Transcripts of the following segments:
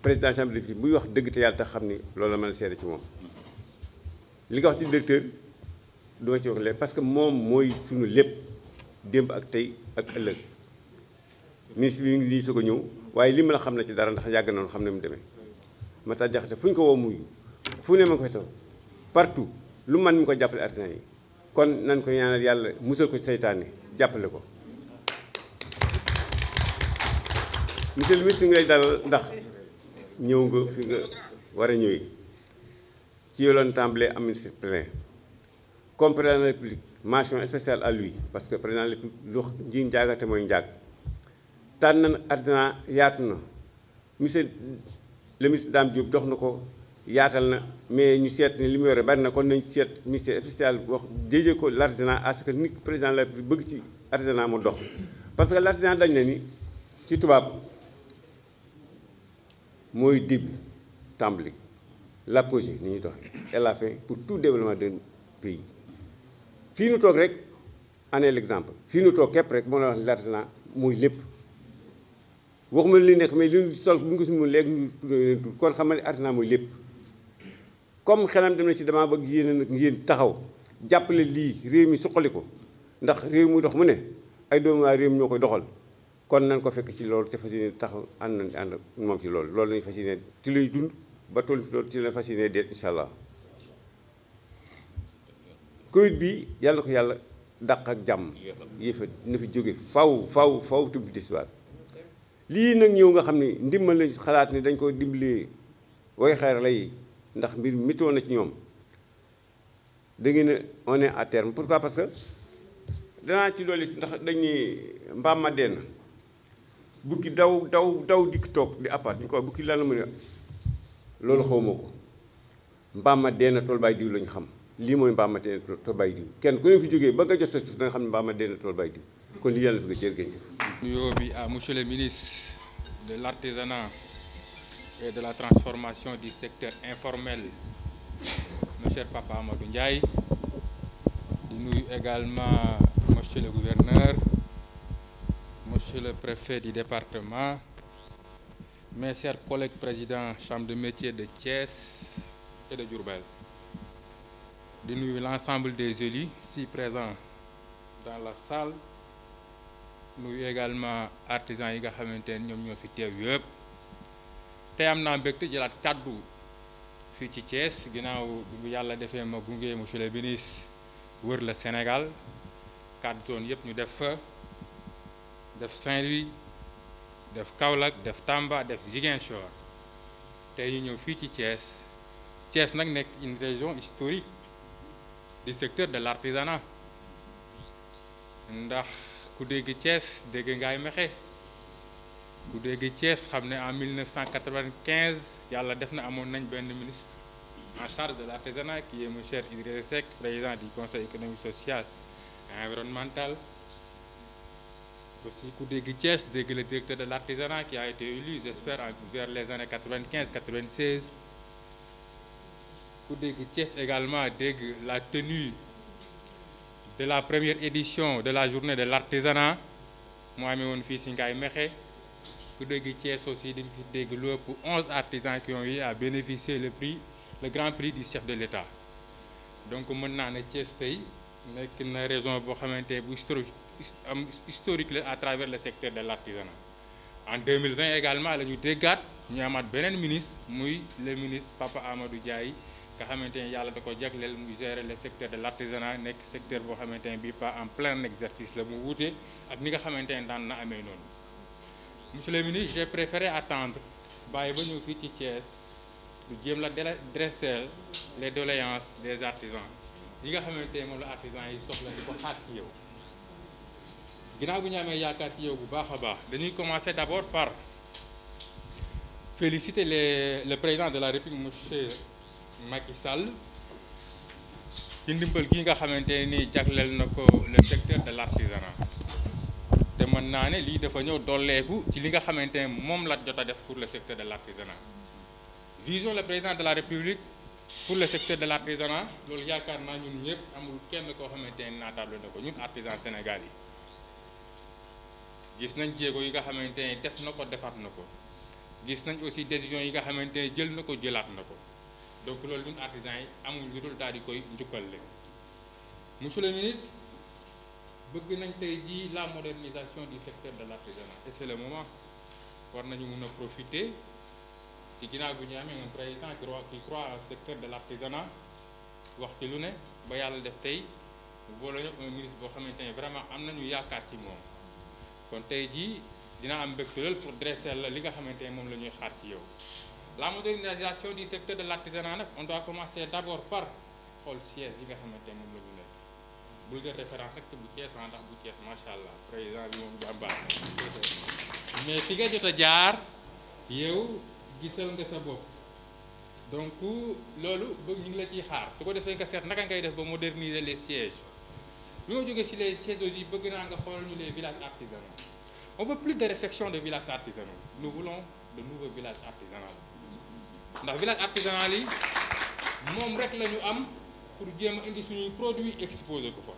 président chambre de fii muy wax dëgg te yàlla tax xam ni loolu la mën a seede ci moom. li nga wax ci directeur du ma ci wax leen parce que moom mooy suñu lépp démb ak tey ak ëllëg ministre bi ngi nii soog a ñëw waaye li ma la xam na ci dara ndax yàgg nañu xam ne mu demee Matar Diakhaté fu ñu ko woo muy fu ne ma ko fa partout lu man mi ko jàppale artisan yi kon nañ ko ñaanal yàlla musal ko ci seytaane jàppale ko. monsieur le ministre ngi lay dalal ndax ñëw nga fi nga war a ñëwee ci yoloon tàmbalee am ministre plein comme président de la République mention spéciale à lui parce que président de la République lu wax nji njaagate mooy njaag tànn na artisan yaatu na monsieur le ministre Dame Diop dox na ko yaatal na mais ñu seet ni li mu yore bari na kon nañ seet ministère spécial wax déjee ko l'artisanat à ce que nit président de la République bëgg ci artisanat mu dox parce que l'artisanat dañ na ni ci tubaab mooy début tàmbali l'apogée ni ñuy doxee et la fin pour tout développement d'un pays fii nu toog rek année l'exemple fii nu toog képp rek moo la wax l'artisanat mooy lépp waxuma li nekk mais li ñu sol bu ñu ko si mun léegi ñu tuddee leen tudd kon xam nga ne artisanat mooy lépp comme xelam dem na ci damaa bëgg yéen nag yéen taxaw jàppale lii réew mi suqali ko ndax réew muy dox mu ne ay doomu waa réew mi ñoo koy doxal kon nañ ko fekk ci loolu te fas yéene taxaw ànd moom ci loolu lañu fas yéene ci lay dund ba toll loolu ci la fas yéene deet incha allah. Covid bi yàlla na ko yàlla dàq ak jàmm yëfa na fi jóge faw tubbi d'histoire lii nag ñëw nga xam ne ndimbal lañ xalaat ni dañ ko dimbalee way xeer lay ndax mbir météo na ci ñoom da ngeen ne on est à terme pourquoi parce que danaa ci loolu ndax dañ ni mbaam ma dee na bukki daw dikk toog di apart ñu ko bukki lan la mu ne loolu xawma ko mbaam ma dee na tool baay diw lañu xam lii mooy mbaam ma dee na tool baay diw kenn ku ne fi jógee ba nga jot sa suuf da nga xam ne mbaam ma dee na tool baay diw kon lii yàlla fi nga jërëjëf. nuyoo bi à monsieur le ministre de l'artisanat et de la transformation du secteur informel monsieur Papa Amadou Ndiaye di nuyu également monsieur le gouverneur monsieur le préfet du département mes chers collègues présidents chambre de métier de Thiès et de Diourbel di nuyu l'ensemble des élus ici présents dans la salle nuyu également artisans yi nga xamante ne ñoom ñoo fi teew yëpp te am naa mbégte jëlaat kàddu fii ci Thiès ginnaaw bu yàlla defee ma gunge monsieur le ministre wër la Sénégal 4 zones yëpp ñu def fa def Saint-Louis def Kaolack def Tamba def Ziguinchor tey ñu ñëw fii ci Thiès Thiès nag nekk une région historique du secteur de l'artisanat ndax ku dégg Thiès dégg Ngaye Mékhé ku dégg Thiès xam ne en 1995 yàlla def na amoon nañ benn ministre en charge de l'artisanat qui est monsieur Idrissa Seck président du conseil économique social et environnemental aussi ku dégg Thiès dégg le directeur de l'artisanat qui a été élu j'espère vers les années 95-96 ku dégg Thiès également dégg la tenue de la première édition de la journée de l'artisanat moo amee woon fii si Ngaye Mékhé ku dégg Thiès aussi dañu fi dégg lu ëpp 11 artisans qui ont eu à bénéficier le grand prix du chef de l'État donc mën naa ne Thiès tey nekk na région boo xamante bu historique la à travers le secteur de l'artisanat en 2020 également la ñu déggaat ñu amaat beneen ministre muy le ministre Papa Amadou Ndiaye nga xamante ne yàlla da ko jagleel muy gérer le secteur de l'artisanat nekk secteur boo xamante ne bii pas en plein exercice la mu wuute ak ni nga xamante ne daan na amee noonu monsieur le ministre j'ai préféré attendre bàyyi ba ñëw fii ci Thiès du jéem la dresser les doléances des artisans yi nga xamante ne moom la artisans yi soxla di ko xaar ci yow ginnaaw bu ñu amee yaakaar ci yow bu baax a baax dañuy commencer d'abord par féliciter le président de la République monsieur Macky Sall ci ndimbal gi nga xamante ne nii jagleel na ko le secteur de l'artisanat te mën naa ne lii dafa ñëw dolleeku ci li nga xamante ne moom la jot a def pour le secteur de l'artisanat vision le président de la République pour le secteur de l'artisanat loolu yaakaar naa ñun ñëpp amul kenn koo xamante ne naatable na ko ñun artisan Sénégal yi gis nañ jéego yi nga xamante ne def na ko defaat na ko gis nañ aussi décision yi nga xamante ne jël na ko jëlaat na ko donc loolu ñun artisans yi amuñ lu dul daal di koy njukkal leen. Monsieur le ministre bëgg nañ tey jii la modernisation du secteur de l'artisanat et c'est le moment war nañu mun a profiter ci ginnaaw bu ñu amee un président qui croit au secteur de l'artisanat wax ci lu ne ba yàlla def tey boole un ministre boo xamante ne vraiment am nañu yaakaar ci moom kon tey jii dina am mbégte lool pour dresser la li nga xamante ne moom la ñuy xaar ci yow. La modernisation du secteur de l'artisanat nag on doit commencer d'abord par xool siège yi nga xamante ne moom la ñu nekk bul nga référence rek bu Thiès ndax bu Thiès macha allah président bi moom jàmbaar mais fi nga jot a jaar yow gisal nga sa bopp donc loolu ba ñu ngi la ciy xaar su ko defee nga seet naka ngay def ba moderniser les sièges bi ma jógee ci les sièges aussi bëgg naa nga xoolal ñu les villages artisanaux on veut plus de réflexion de villages artisanaux nous voulons de nouveaux villages artisanaux ndax village artisanal yi moom rek la ñu am pour jéem a indi suñuy produit exposé ko fa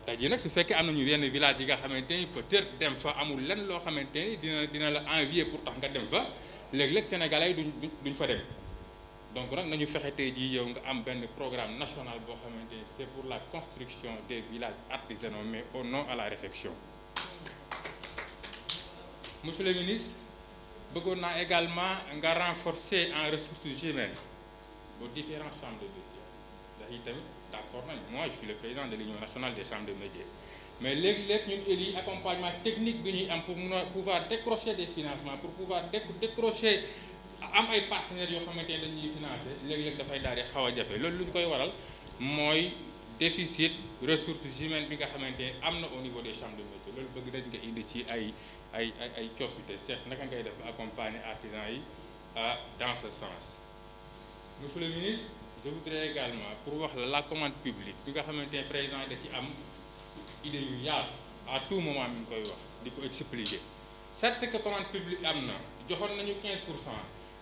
tey jii nag su fekkee am nañu yenn village yi nga xamante ni peut-être dem fa amul lenn loo xamante ni dina la envier pour tax nga dem fa léeg-léeg sénégalais yi duñ fa dem donc nag nañu fexe tey jii yow nga am benn programme national boo xamante ni c'est pour la construction des villages artisanaux mais au nom à la réflexion. Monsieur le ministre bëggoon naa également nga renforcer en ressources humaines aux différentes chambres de métiers ndax yi tamit d'accord nañ moi je suis le président de l'union nationale des chambres de métiers mais léegi-léeg ñun élus accompagnement technique bi ñuy am pour mun a pouvoir décrocher des financements pour pouvoir décrocher am ay partenaires yoo xamante ne dañuy financer léegi-léeg dafay daal di xaw a jafe loolu lu ñu koy waral mooy déficit ressources humaines bi nga xamante ne am na au niveau des chambres de métiers loolu bëgg nañ nga indi ci ay coppite seet naka ngay def ba accompagner artisans yi dans ce sens. Monsieur le ministre je voudrais également pour wax la commande publique bi nga xamante ne président da ci am idée yu yaatu à tout moment mi ngi koy wax di ko expliquer certes que commande publique am na joxoon nañu 15%.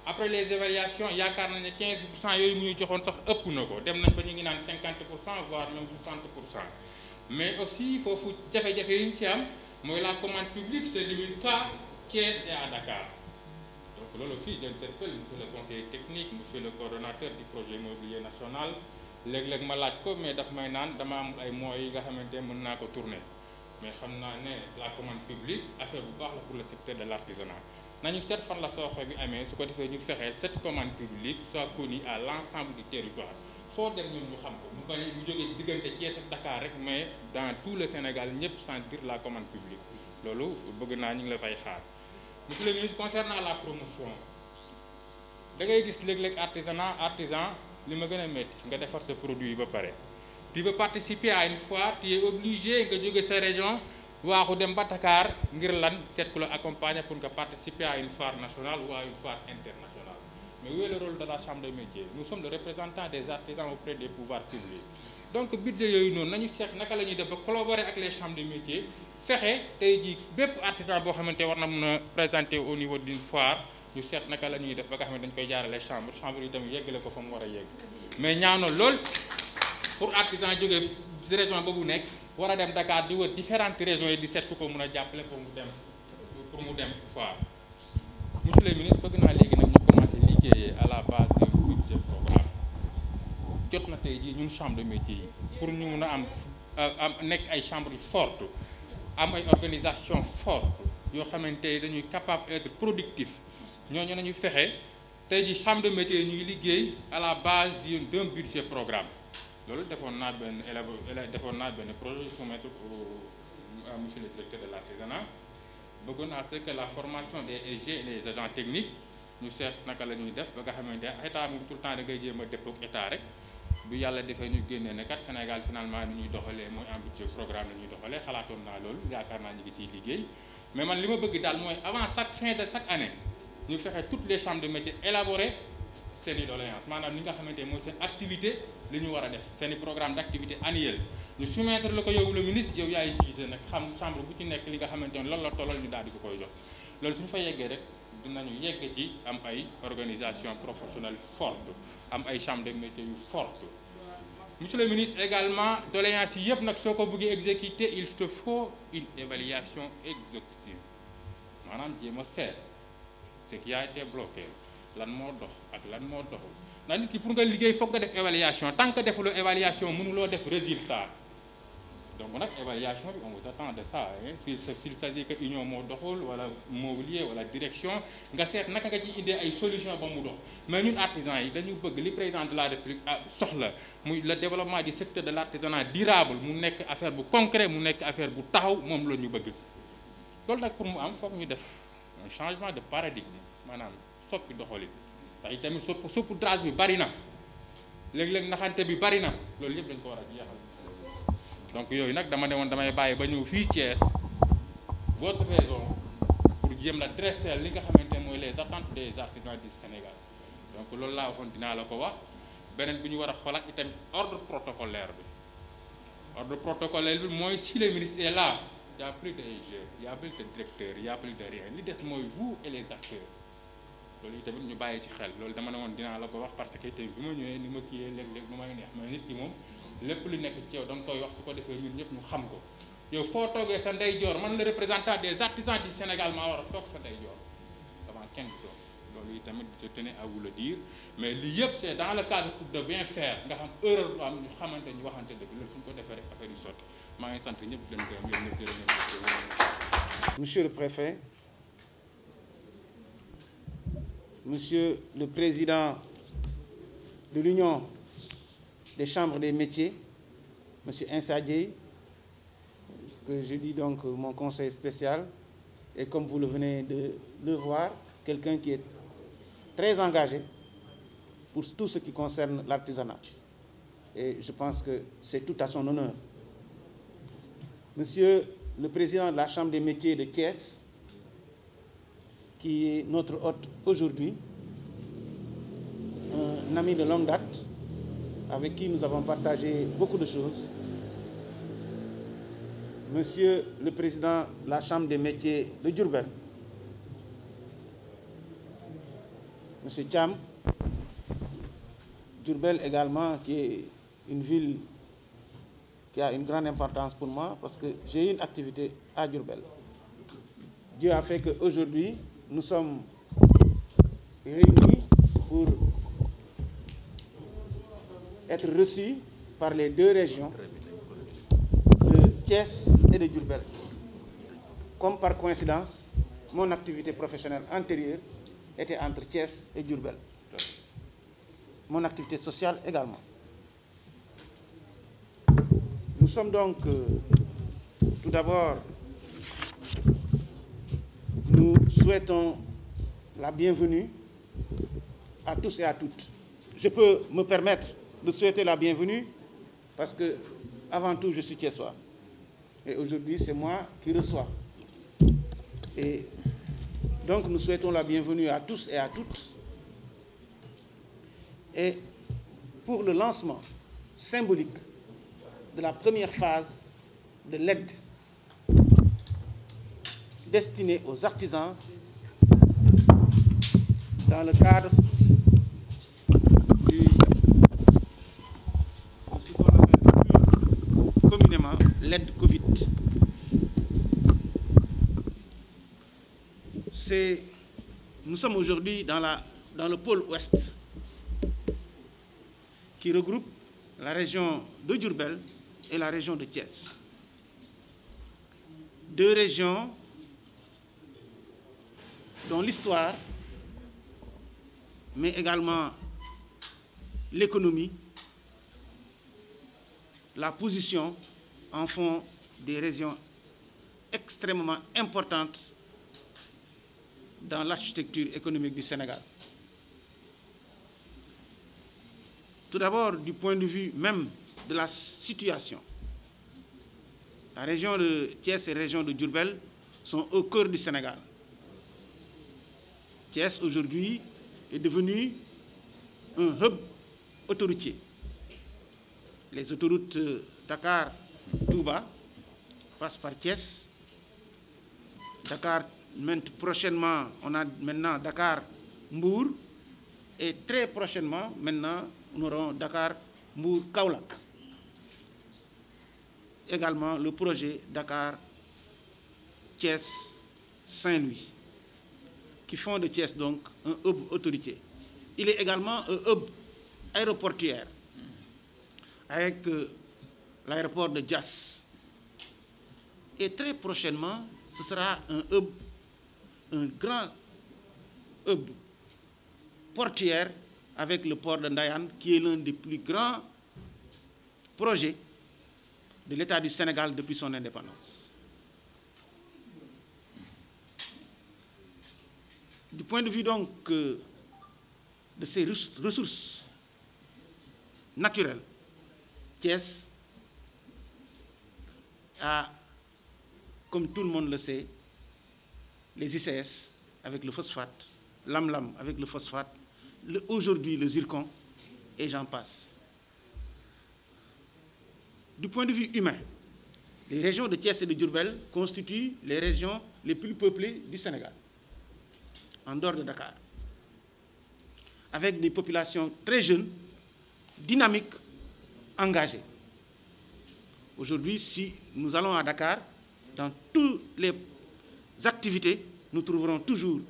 Après les évaluations yaakaar nañu ne 15% yooyu mu ñu joxoon sax ëpp na ko dem nañ ba ñu ngi naan 50% voire même 60% mais aussi foofu jafe-jafe yi ñu ci am mooy la commande publique se limite qu'à Thiès et à Dakar donc loolu fii j'interpelle monsieur le conseiller technique monsieur le coordonnateur du projet immobilier national léeg-léeg ma laaj ko mais daf may naan dama am ay moyens yi nga xamante ne mën naa ko tourner mais xam naa ne la commande publique affaire bu baax la pour le secteur de l'artisanat nañu seet fan la sooxe bi amee su ko defee ñu fexee cette commande publique soit connue à l'ensemble du territoire foo dem ñun ñu xam ko mu bañ mu jógee diggante Thiès ak Dakar rek mais dans tout le Sénégal ñëpp sentir la commande publique loolu bëgg naa ñu ngi la fay xaar. Monsieur le ministre concernant la promotion da ngay gis léeg-léeg artisan li ma gën a métti nga defar sa produit yi ba pare tu veux participer à une foire tu es obligé nga jóge sa région waaxu dem ba Dakar ngir lan seet ku la accompagner pour nga participer à une foire nationale ou à une foire internationale mais où est le rôle de la chambre des métiers nous sommes le représentant des artisans auprès des pouvoirs publics donc budget yooyu noonu nañu seet naka la ñuy def ba collaborer ak les chambres des métiers fexe tey jii bépp artisan boo xamante war na mën a présenter au niveau d'une foire ñu seet naka la ñuy def ba nga xam ne dañ koy jaarale chambre yi tamit yeggale ko fa mu war a yegg mais ñaano lool pour artisan jógee région boobu nekk war a dem Dakar di wër différentes régions yi di seet ku ko mën a jàppale pour mu dem foire. Monsieur le ministre bëgg naa léegi nag ñu commencé liggéeyee à la base du budget programme jot na tey jii ñun chambre de métier yi pour ñu mun a am nekk ay chambres yu fortes am ay organisation forte yoo xamante ne dañuy capable être productif ñooñu nañu fexe tey jii chambre de métier yi ñuy liggéey à la base d'un budget programme loolu defoon naa benn projet soumettre à monsieur le directeur de l'artisanat bëggoon à ce que la formation des EG et les agents techniques ñu seet naka la ñuy def ba nga xamante ne état moom tout le temps da ngay jéem a dépôt état rek bu yàlla defee ñu génnee ne kat Sénégal finalement ni ñuy doxalee mooy en budget programme la ñuy doxalee xalaatoon naa loolu yaakaar naa ñu ngi ciy liggéey mais man li ma bëgg daal mooy avant fin de chaque année ñu fexe toutes les chambres de métiers élaborer seen i doléances maanaam li nga xamante ne mooy seen activité li ñu war a def seen i programme d'activité annuel ñu soumettre la ko yow le ministre yow yaay jiite nag xam chambre bu ci nekk li nga xamante ne loolu la tollal ñu daal di ko koy jox loolu suñu fa yeggee rek dinañu yegg ci am ay organisation professionnelle forte am ay chambre de métiers yu forte. Monsieur le ministre également doléances yi yëpp nag soo ko bëggee exécuter il te faut une évaluation exhaustive maanaam jéem a seet ce qui a été bloqué lan moo dox ak lan moo doxul ndax nit ki pour nga liggéey foog nga def évaluation tant que defuloo évaluation mënuloo def résultat donc nag évaluation bi on vous attend de ça s'il s'agit que union moo doxul wala mobilier wala direction nga seet naka nga ci indee ay solution ba mu dox mais ñun artisans yi dañu bëgg li président de la république soxla muy le développement du secteur de l'artisanat durable mu nekk affaire bu concret mu nekk affaire bu taxaw moom la ñu bëgg loolu nag pour mu am foog ñu def un changement de paradigme maanaam soppi doxalin ndax itamit saupoudrage bi bari na léeg-léeg naxante bi bari na loolu yëpp dañ ko war a jeexal donc yooyu nag dama ne woon damay bàyyi ba ñëw fii Thiès votre raison pour jéem la dresser li nga xamante ne mooy les attentes des artisans du Sénégal donc loolu laa waxoon dinaa la ko wax beneen bi ñu war a xoolaat itamit ordre protocolaire bi mooy si le ministre est là il y a plus de jeux il y a plus de directeurs il y a plus de rien li des mooy vous et les acteurs loolu itamit ñu bàyyi ci xel loolu dama ne woon dinaa la ko wax parce que tey bi ma ñëwee ni ma kiyee léeg-léeg du may neex mais nit ki moom lépp lu nekk ci yow da nga koy wax su ko defee ñun ñëpp ñu xam ko yow foo toogee sa ndeyjoor man le représentant des artisans du Sénégal maa war a toog sa ndeyjoor avant kenn du toog loolu itamit je tenais à vous le dire mais lii yëpp c'est dans le cadre de bien faire nga xam erreur lu am ñu xamante ñu waxante dëgg loolu suñu ko defee rek affaire yu sotti maa ngi sant ñëpp di leen gërëm yéen ñëpp jërëjëf. Monsieur le préfet, Monsieur le président de l'Union des chambres des métiers, Monsieur Insa Dieye, que je dis donc mon conseil spécial, et comme vous le venez de le voir, quelqu'un qui est très engagé pour tout ce qui concerne l'artisanat. Et je pense que c'est tout à son honneur. Monsieur le président de la Chambre des métiers de Thiès, qui est notre hôte aujourd'hui, un ami de longue date, avec qui nous avons partagé beaucoup de choses. Monsieur le président de la Chambre des métiers de Diourbel, Monsieur Thiam, Diourbel également, qui est une ville qui a une grande importance pour moi, parce que j'ai une activité à Diourbel. Dieu a fait qu'aujourd'hui, nous sommes réunis pour être reçus par les deux régions de Thiès et de Diourbel. Comme par coïncidence, mon activité professionnelle antérieure était entre Thiès et Diourbel. Mon activité sociale également. Nous sommes donc, tout d'abord, nous souhaitons la bienvenue à tous et à toutes. Je peux me permettre de souhaiter la bienvenue parce que, avant tout, je suis thiessois. Et aujourd'hui, c'est moi qui reçois. Et donc, nous souhaitons la bienvenue à tous et à toutes. Et pour le lancement symbolique de la première phase de l'aide destinée aux artisans dans le cadre de ce qu'on appelle communément l'aide Covid. Nous sommes aujourd'hui dans le pôle ouest qui regroupe la région de Diourbel et la région de Thiès. Deux régions dont l'histoire, mais également l'économie, la position en font des régions extrêmement importantes dans l'architecture économique du Sénégal. Tout d'abord, du point de vue même de la situation, la région de Thiès et la région de Diourbel sont au cœur du Sénégal. Thiès, aujourd'hui, est devenu un hub autoroutier. Les autoroutes Dakar-Touba passent par Thiès. Prochainement, on a maintenant Dakar-Mbour. Et très prochainement, maintenant, nous aurons Dakar-Mbour-Kaolack. Également, le projet Dakar-Thiès-Saint-Louis, qui font de Thiès donc un hub autorité. Il est également un hub aéroportuaire avec l'aéroport de Diass. Et très prochainement, ce sera un grand hub portuaire avec le port de Ndayane, qui est l'un des plus grands projets de l'État du Sénégal depuis son indépendance. Du point de vue donc de ces ressources naturelles, Thiès a, comme tout le monde le sait, les ICS avec le phosphate, l'Amlam avec le phosphate, aujourd'hui le zircon, et j'en passe. Du point de vue humain, les régions de Thiès et de Diourbel constituent les régions les plus peuplées du Sénégal, en dehors de Dakar, avec des populations très jeunes, dynamiques, engagées. Aujourd'hui, si nous allons à Dakar, dans toutes les activités, nous trouverons toujours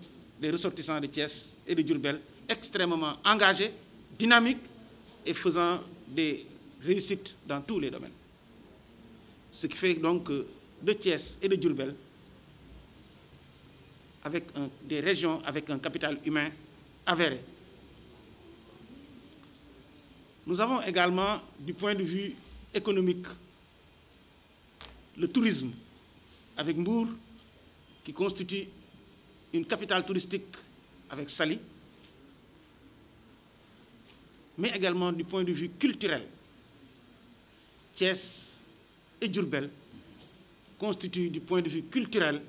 des ressortissants de Thiès et de Diourbel extrêmement engagés, dynamiques et faisant des réussites dans tous les domaines. Ce qui fait donc de Thiès et de Diourbel avec des régions avec un capital humain avéré. Nous avons également, du point de vue économique, le tourisme, avec Mbour, qui constitue une capitale touristique avec Saly, mais également du point de vue culturel. Thiès et Diourbel constituent du point de vue culturel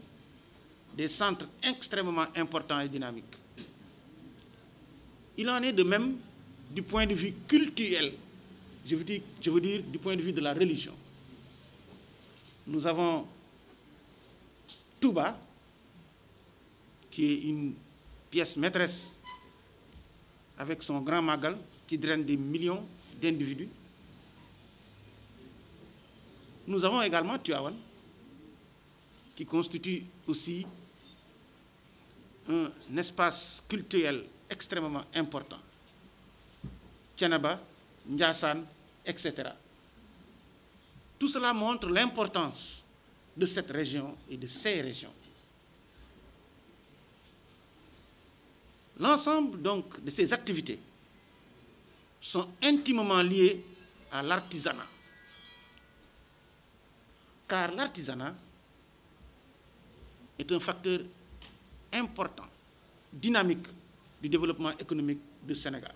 des centres extrêmement importants et dynamiques. Il en est de même du point de vue culturel, je veux dire du point de vue de la religion. Nous avons Touba, qui est une pièce maîtresse avec son grand magal qui draine des millions d'individus. Nous avons également Tivaouane, qui constitue aussi un espace culturel extrêmement important. Thiénaba, Ndiassane, etc. Tout cela montre l'importance de cette région et de ces régions. L'ensemble donc de ces activités sont intimement liées à l'artisanat. Car l'artisanat est un facteur important, dynamique du développement économique du Sénégal.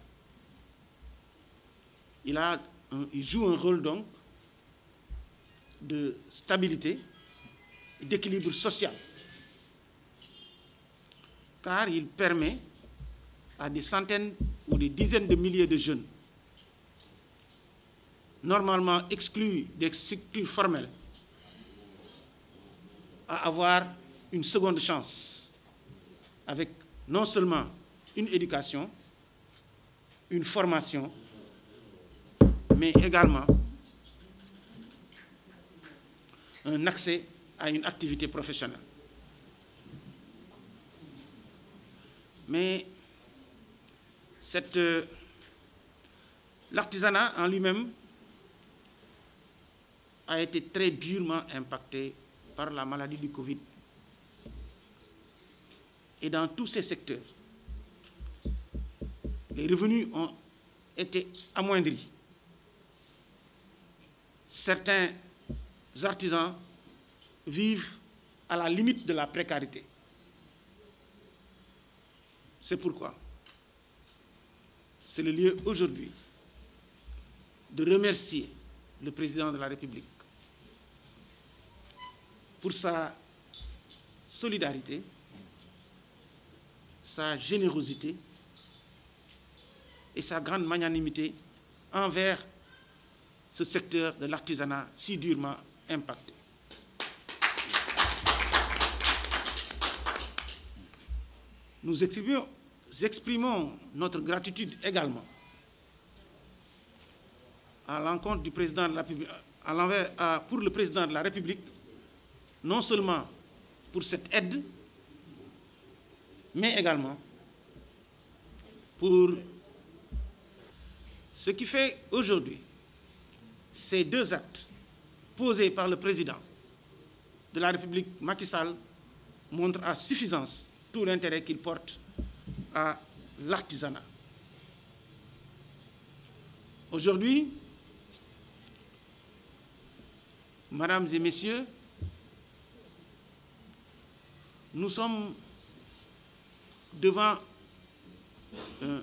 Il joue un rôle donc de stabilité, d'équilibre social, car il permet à des centaines ou des dizaines de milliers de jeunes, normalement exclus des structures formelles, à avoir une seconde chance avec non seulement une éducation, une formation, mais également un accès à une activité professionnelle. Mais l'artisanat en lui-même a été très durement impacté par la maladie du Covid. Et dans tous ces secteurs, les revenus ont été amoindris. Certains artisans vivent à la limite de la précarité. C'est pourquoi c'est le lieu aujourd'hui de remercier le président de la République pour sa solidarité, sa générosité et sa grande magnanimité envers ce secteur de l'artisanat si durement impacté. Nous exprimons notre gratitude également à l'encontre du président de la République, pour le président de la République, non seulement pour cette aide, mais également pour ce qui fait aujourd'hui ces deux actes posés par le président de la République, Macky Sall, montrent à suffisance tout l'intérêt qu'il porte à l'artisanat. Aujourd'hui, mesdames et messieurs, nous sommes devant un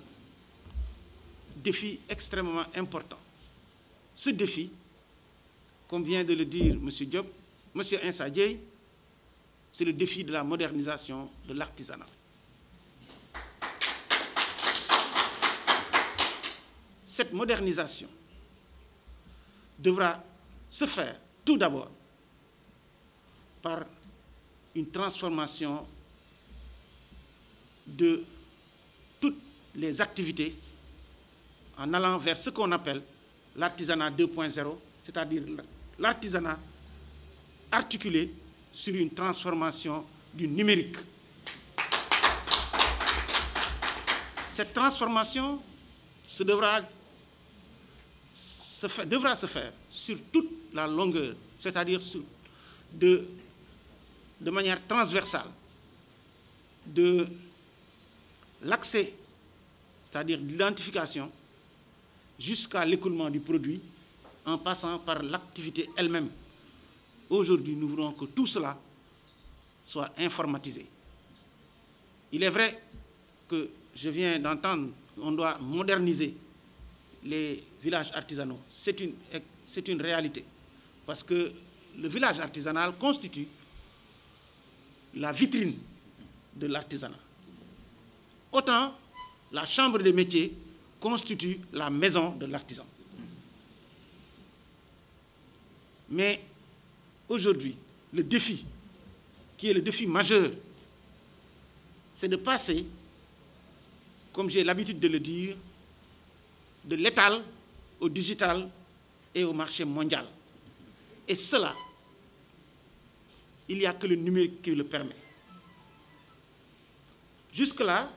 défi extrêmement important. Ce défi, comme vient de le dire M. Diop, M. Insa Dieye, c'est le défi de la modernisation de l'artisanat. Cette modernisation devra se faire tout d'abord par une transformation de toutes les activités en allant vers ce qu'on appelle l'artisanat 2.0, c'est-à-dire l'artisanat articulé sur une transformation du numérique. Cette transformation devra se faire sur toute la longueur, c'est-à-dire de manière transversale, de l'accès, c'est-à-dire l'identification, jusqu'à l'écoulement du produit, en passant par l'activité elle-même. Aujourd'hui, nous voulons que tout cela soit informatisé. Il est vrai que je viens d'entendre qu'on doit moderniser les villages artisanaux. C'est une réalité, parce que le village artisanal constitue la vitrine de l'artisanat. Autant la chambre des métiers constitue la maison de l'artisan. Mais aujourd'hui, le défi, qui est le défi majeur, c'est de passer, comme j'ai l'habitude de le dire, de l'étal au digital et au marché mondial. Et cela, il n'y a que le numérique qui le permet. Jusque-là,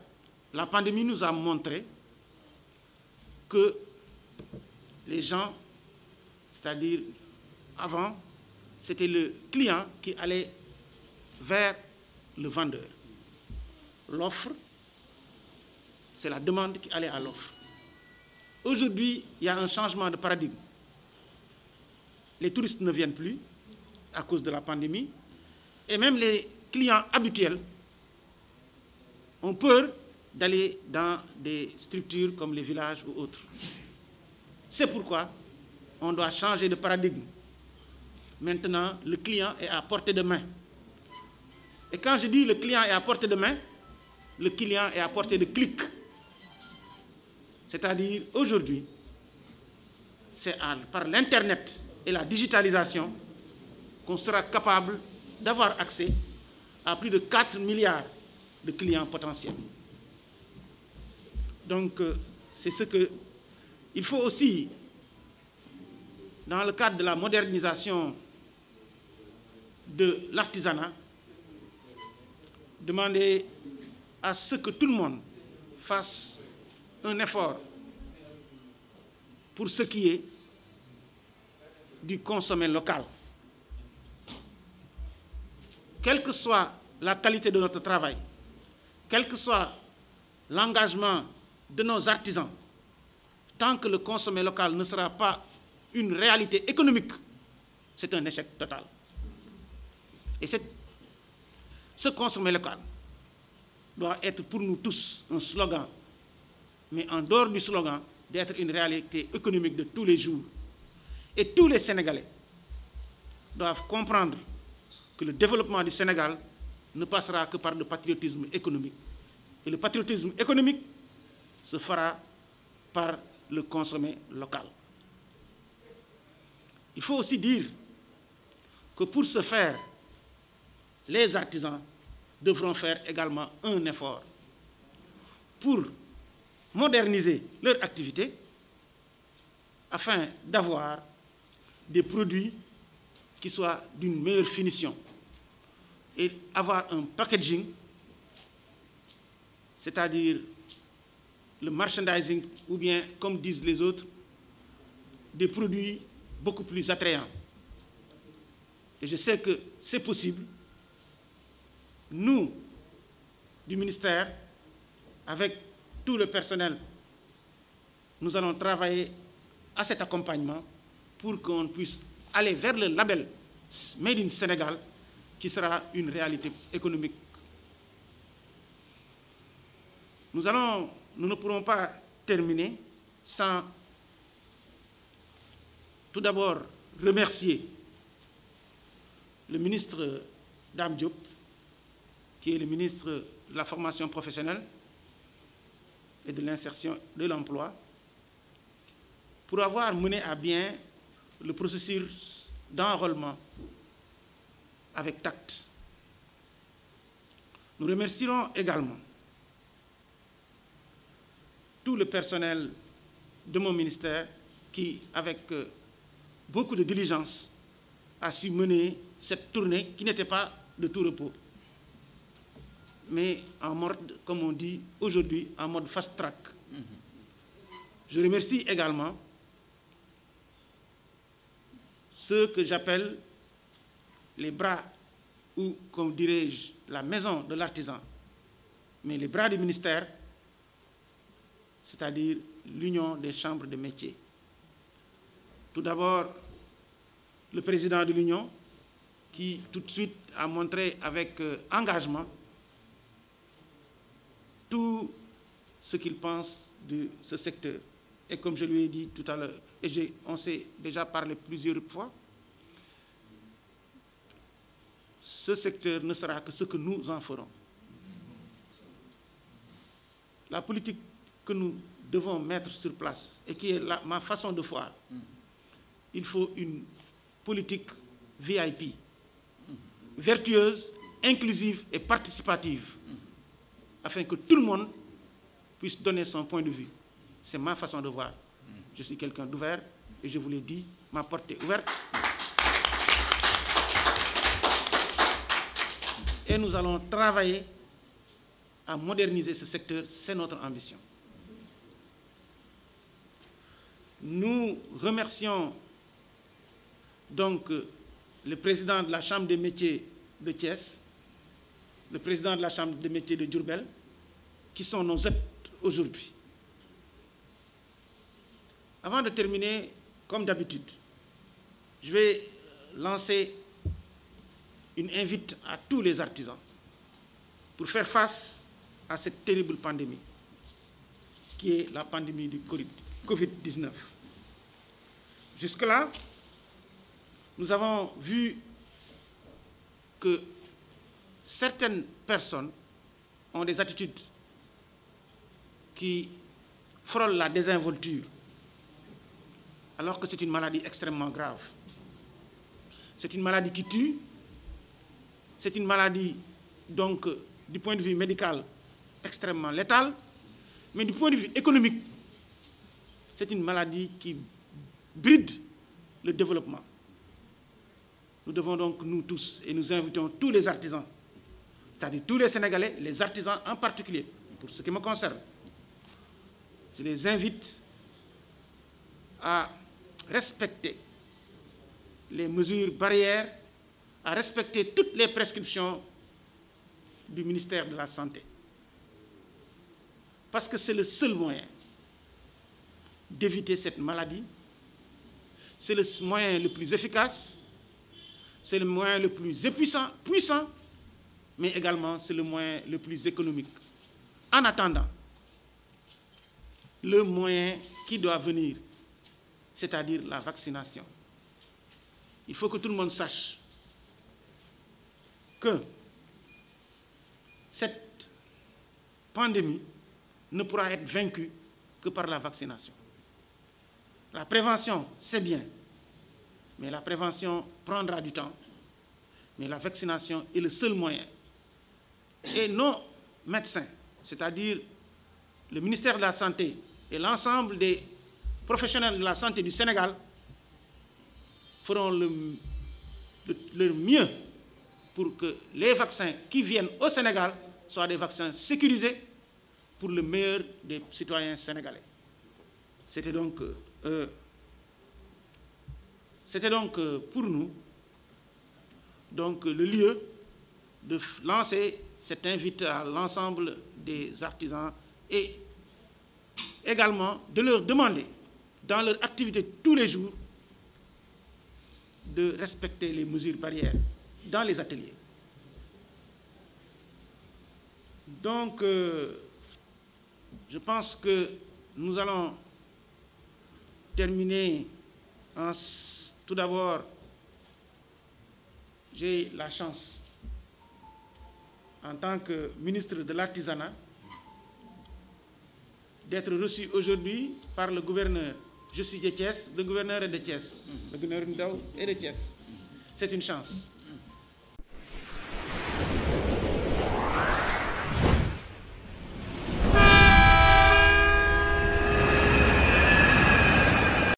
la pandémie nous a montré que les gens, c'est-à-dire avant, c'était le client qui allait vers le vendeur. L'offre, c'est la demande qui allait à l'offre. Aujourd'hui, il y a un changement de paradigme. Les touristes ne viennent plus à cause de la pandémie, et même les clients habituels ont peur d'aller dans des structures comme les villages ou autres. C'est pourquoi on doit changer de paradigme. Maintenant, le client est à portée de main. Et quand je dis le client est à portée de main, le client est à portée de clic. C'est-à-dire, aujourd'hui, c'est par l'Internet et la digitalisation qu'on sera capable d'avoir accès à plus de 4 milliards de clients potentiels. Donc, c'est ce qu'il faut aussi, dans le cadre de la modernisation de l'artisanat, demander à ce que tout le monde fasse un effort pour ce qui est du consommer local. Quelle que soit la qualité de notre travail, quel que soit l'engagement de nos artisans, tant que le consommer local ne sera pas une réalité économique, c'est un échec total. Et ce consommer local doit être pour nous tous un slogan, mais en dehors du slogan, d'être une réalité économique de tous les jours. Et tous les Sénégalais doivent comprendre que le développement du Sénégal ne passera que par le patriotisme économique. Et le patriotisme économique se fera par le consommer local. Il faut aussi dire que pour ce faire, les artisans devront faire également un effort pour moderniser leur activité afin d'avoir des produits qui soient d'une meilleure finition et avoir un packaging c'est-à-dire le merchandising, ou bien, comme disent les autres, des produits beaucoup plus attrayants. Et je sais que c'est possible. Nous, du ministère, avec tout le personnel, nous allons travailler à cet accompagnement pour qu'on puisse aller vers le label Made in Sénégal, qui sera une réalité économique. Nous ne pourrons pas terminer sans tout d'abord remercier le ministre Dame Diop, qui est le ministre de la formation professionnelle et de l'insertion de l'emploi, pour avoir mené à bien le processus d'enrôlement avec tact. Nous remercierons également tout le personnel de mon ministère qui, avec beaucoup de diligence, a su mener cette tournée qui n'était pas de tout repos, mais en mode, comme on dit aujourd'hui, en mode fast track. Je remercie également ceux que j'appelle les bras, ou comme dirais-je, la maison de l'artisan, mais les bras du ministère, c'est-à-dire l'Union des chambres de métiers. Tout d'abord, le président de l'Union, qui tout de suite a montré avec engagement tout ce qu'il pense de ce secteur. Et comme je lui ai dit tout à l'heure, et on s'est déjà parlé plusieurs fois, ce secteur ne sera que ce que nous en ferons. La politique que nous devons mettre sur place, et qui est ma façon de voir, il faut une politique VIP, vertueuse, inclusive et participative, afin que tout le monde puisse donner son point de vue. C'est ma façon de voir. Je suis quelqu'un d'ouvert, et je vous l'ai dit, ma porte est ouverte. Et nous allons travailler à moderniser ce secteur, c'est notre ambition. Nous remercions donc le président de la Chambre des métiers de Thiès, le président de la Chambre des métiers de Diourbel, qui sont nos hôtes aujourd'hui. Avant de terminer, comme d'habitude, je vais lancer une invite à tous les artisans pour faire face à cette terrible pandémie, qui est la pandémie du Covid-19. Jusque-là, nous avons vu que certaines personnes ont des attitudes qui frôlent la désinvolture, alors que c'est une maladie extrêmement grave. C'est une maladie qui tue, c'est une maladie, donc, du point de vue médical, extrêmement létale, mais du point de vue économique, c'est une maladie qui bride le développement. Nous devons donc, nous tous, et nous invitons tous les artisans, c'est-à-dire tous les Sénégalais, les artisans en particulier, pour ce qui me concerne, je les invite à respecter les mesures barrières, à respecter toutes les prescriptions du ministère de la Santé. Parce que c'est le seul moyen d'éviter cette maladie, c'est le moyen le plus efficace, c'est le moyen le plus puissant, mais également c'est le moyen le plus économique. En attendant, le moyen qui doit venir, c'est-à-dire la vaccination. Il faut que tout le monde sache que cette pandémie ne pourra être vaincue que par la vaccination. La prévention, c'est bien, mais la prévention prendra du temps. Mais la vaccination est le seul moyen. Et nos médecins, c'est-à-dire le ministère de la Santé et l'ensemble des professionnels de la santé du Sénégal, feront le mieux pour que les vaccins qui viennent au Sénégal soient des vaccins sécurisés, pour le meilleur des citoyens sénégalais. C'était donc pour nous le lieu de lancer cette invite à l'ensemble des artisans et également de leur demander, dans leur activité tous les jours, de respecter les mesures barrières dans les ateliers. Donc, je pense que nous allons terminer tout d'abord. J'ai la chance, en tant que ministre de l'Artisanat, d'être reçu aujourd'hui par le gouverneur. Je suis de Thiès, le gouverneur est de Thiès, le gouverneur Ndao est de Thiès. C'est une chance.